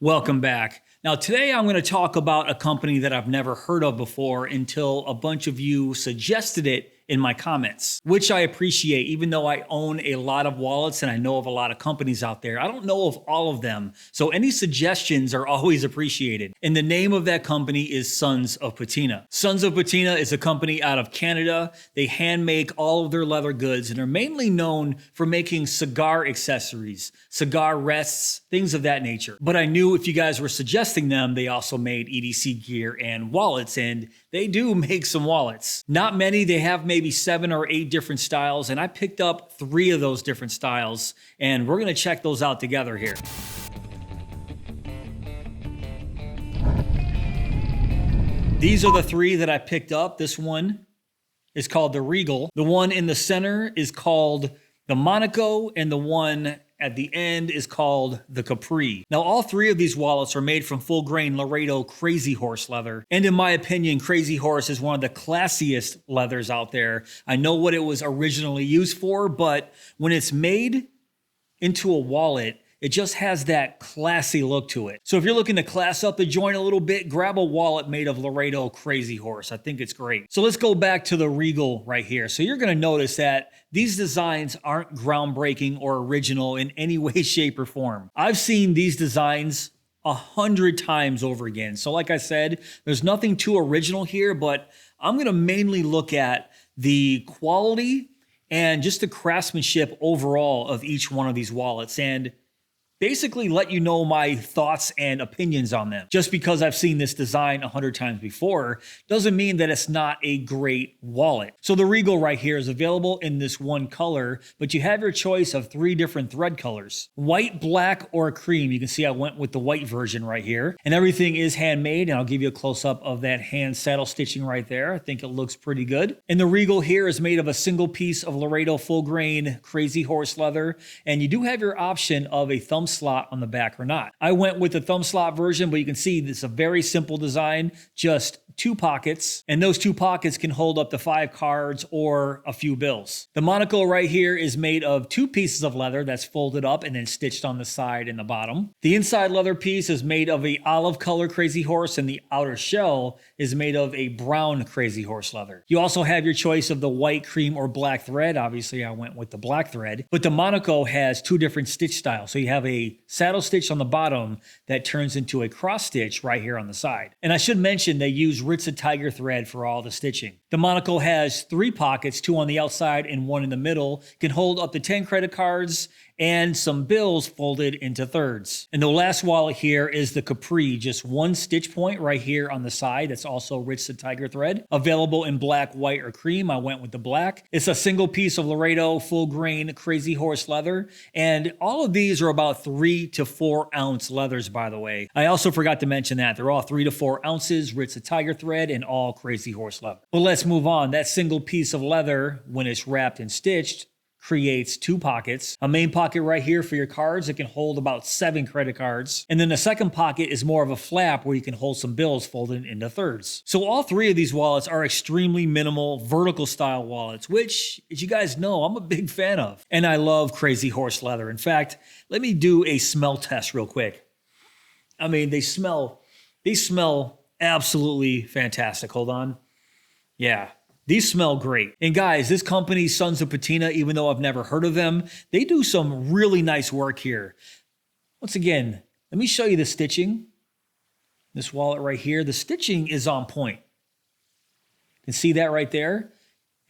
Welcome back. Now, today I'm going to talk about a company that I've never heard of before until a bunch of you suggested it in my comments, which I appreciate, even though I own a lot of wallets and I know of a lot of companies out there. I don't know of all of them, so any suggestions are always appreciated. And the name of that company is Sons of Patina. Sons of Patina is a company out of Canada. They hand make all of their leather goods and are mainly known for making cigar accessories, cigar rests, things of that nature. But I knew if you guys were suggesting them, they also made EDC gear and wallets, and they do make some wallets. Not many, they have maybe 7 or 8 different styles, and I picked up 3 of those different styles, and we're gonna check those out together here. These are the 3 that I picked up. This one is called the Regal. The one in the center is called the Monaco, and the one at the end is called the Capri. Now, all 3 of these wallets are made from full grain Laredo Crazy Horse leather. And in my opinion, Crazy Horse is one of the classiest leathers out there. I know what it was originally used for, but when it's made into a wallet, it just has that classy look to it. So if you're looking to class up the joint a little bit, grab a wallet made of Laredo Crazy Horse. I think it's great. So let's go back to the Regal right here. So you're gonna notice that these designs aren't groundbreaking or original in any way, shape, or form. I've seen these designs 100 times over again. So like I said, there's nothing too original here, but I'm gonna mainly look at the quality and just the craftsmanship overall of each one of these wallets, and basically let you know my thoughts and opinions on them. Just because I've seen this design 100 times before doesn't mean that it's not a great wallet. So the Regal right here is available in this one color, but you have your choice of 3 different thread colors: white, black, or cream. You can see I went with the white version right here, and everything is handmade, and I'll give you a close-up of that hand saddle stitching right there. I think it looks pretty good. And the Regal here is made of a single piece of Laredo full grain Crazy Horse leather, and you do have your option of a thumb slot on the back or not. I went with the thumb slot version, but you can see this is a very simple design, just 2 pockets, and those 2 pockets can hold up to 5 cards or a few bills. The Monaco right here is made of 2 pieces of leather that's folded up and then stitched on the side and the bottom. The inside leather piece is made of a olive color Crazy Horse, and the outer shell is made of a brown Crazy Horse leather. You also have your choice of the white, cream, or black thread. Obviously, I went with the black thread, but the Monaco has 2 different stitch styles. So you have a saddle stitch on the bottom that turns into a cross stitch right here on the side. And I should mention they use Ritza Tiger thread for all the stitching. The Monaco has 3 pockets, 2 on the outside and 1 in the middle, can hold up to 10 credit cards and some bills folded into thirds. And the last wallet here is the Capri, just 1 stitch point right here on the side. That's also Ritza Tiger thread, available in black, white, or cream. I went with the black. It's a single piece of Laredo full grain Crazy Horse leather, and all of these are about 3 to 4 ounce leathers, by the way. I also forgot to mention that they're all 3 to 4 ounces Ritza Tiger thread and all Crazy Horse leather. But let's move on. That single piece of leather, when it's wrapped and stitched, creates 2 pockets. A main pocket right here for your cards that can hold about 7 credit cards. And then the second pocket is more of a flap where you can hold some bills folded into thirds. So all 3 of these wallets are extremely minimal vertical style wallets, which, as you guys know, I'm a big fan of. And I love Crazy Horse leather. In fact, let me do a smell test real quick. I mean, they smell absolutely fantastic. Hold on. Yeah. These smell great. And guys, this company, Sons of Patina, even though I've never heard of them, they do some really nice work here. Once again, let me show you the stitching. This wallet right here, the stitching is on point. You can see that right there.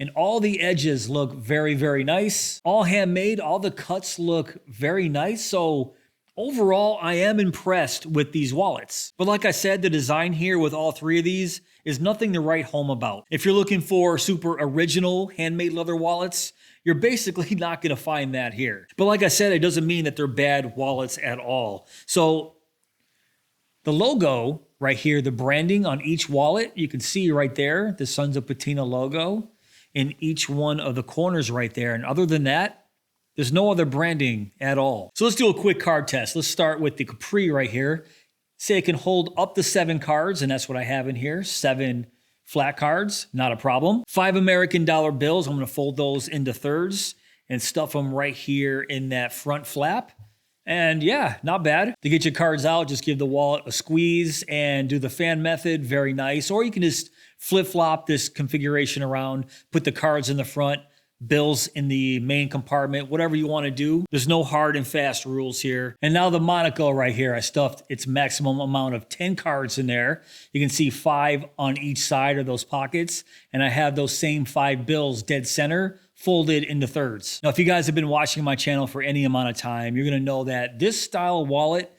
And all the edges look very, very nice. All handmade, all the cuts look very nice. So overall, I am impressed with these wallets. But like I said, the design here with all 3 of these is nothing to write home about. If you're looking for super original handmade leather wallets, you're basically not going to find that here. But like I said, it doesn't mean that they're bad wallets at all. So the logo right here, the branding on each wallet, you can see right there, the Sons of Patina logo in each one of the corners right there. And other than that, there's no other branding at all. So let's do a quick card test. Let's start with the Capri right here. Say it can hold up to 7 cards, and that's what I have in here. 7 flat cards, not a problem. 5 American dollar bills. I'm going to fold those into thirds and stuff them right here in that front flap. And yeah, not bad. To get your cards out, just give the wallet a squeeze and do the fan method. Very nice. Or you can just flip-flop this configuration around, put the cards in the front, bills in the main compartment, whatever you want to do. There's no hard and fast rules here. And now the Monaco right here, I stuffed its maximum amount of 10 cards in there. You can see 5 on each side of those pockets. And I have those same 5 bills dead center, folded into thirds. Now, if you guys have been watching my channel for any amount of time, you're gonna know that this style wallet,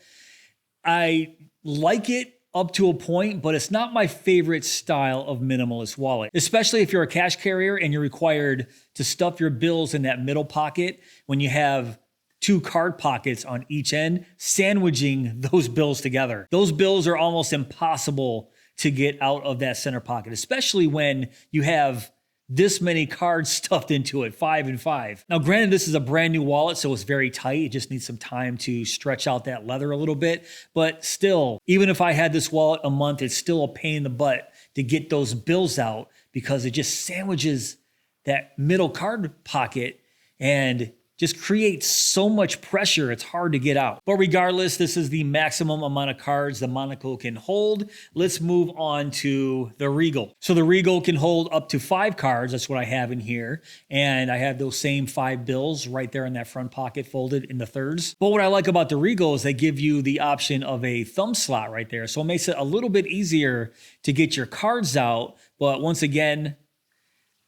I like it up to a point, but it's not my favorite style of minimalist wallet, especially if you're a cash carrier and you're required to stuff your bills in that middle pocket when you have 2 card pockets on each end, sandwiching those bills together. Those bills are almost impossible to get out of that center pocket, especially when you have this many cards stuffed into it, 5 and 5. Now, granted, this is a brand new wallet, so it's very tight. It just needs some time to stretch out that leather a little bit. But still, even if I had this wallet a month, it's still a pain in the butt to get those bills out because it just sandwiches that middle card pocket and just creates so much pressure, it's hard to get out. But regardless, this is the maximum amount of cards the Monaco can hold. Let's move on to the Regal. So the Regal can hold up to 5 cards. That's what I have in here. And I have those same 5 bills right there in that front pocket folded in the thirds. But what I like about the Regal is they give you the option of a thumb slot right there. So it makes it a little bit easier to get your cards out. But once again,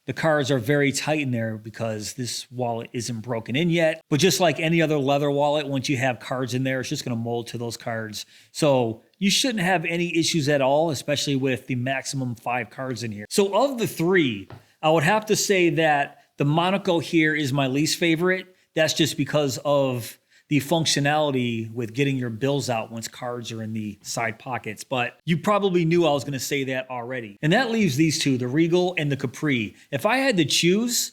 the cards are very tight in there because this wallet isn't broken in yet. But just like any other leather wallet, once you have cards in there, it's just going to mold to those cards. So you shouldn't have any issues at all, especially with the maximum 5 cards in here. So of the 3, I would have to say that the Monaco here is my least favorite. That's just because of the functionality with getting your bills out once cards are in the side pockets. But you probably knew I was going to say that already. And that leaves these 2, the Regal and the Capri. If I had to choose,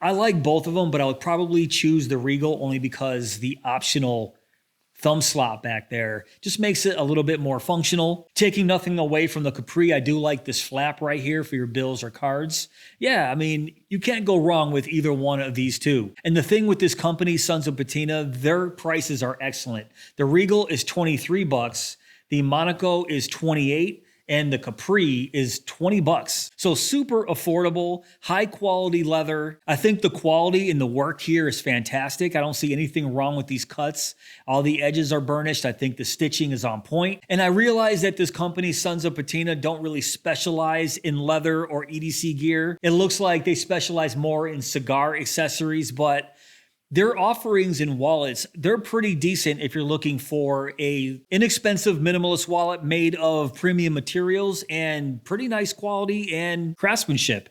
I like both of them, but I would probably choose the Regal only because the optional thumb slot back there just makes it a little bit more functional. Taking nothing away from the Capri, I do like this flap right here for your bills or cards. Yeah, I mean, you can't go wrong with either one of these 2. And the thing with this company, Sons of Patina, their prices are excellent. The Regal is $23, the Monaco is $28, and the Capri is $20. So super affordable, high quality leather. I think the quality and the work here is fantastic. I don't see anything wrong with these cuts. All the edges are burnished. I think the stitching is on point. And I realize that this company, Sons of Patina, don't really specialize in leather or EDC gear. It looks like they specialize more in cigar accessories, but their offerings in wallets, they're pretty decent if you're looking for a inexpensive minimalist wallet made of premium materials and pretty nice quality and craftsmanship.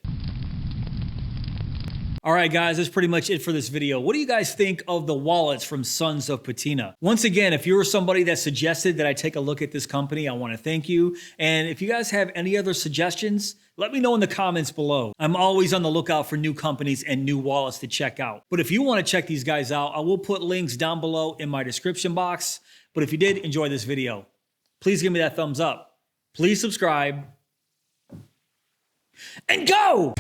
All right, guys, that's pretty much it for this video. What do you guys think of the wallets from Sons of Patina? Once again, if you were somebody that suggested that I take a look at this company, I want to thank you. And if you guys have any other suggestions, let me know in the comments below. I'm always on the lookout for new companies and new wallets to check out. But if you want to check these guys out, I will put links down below in my description box. But if you did enjoy this video, please give me that thumbs up. Please subscribe. And go!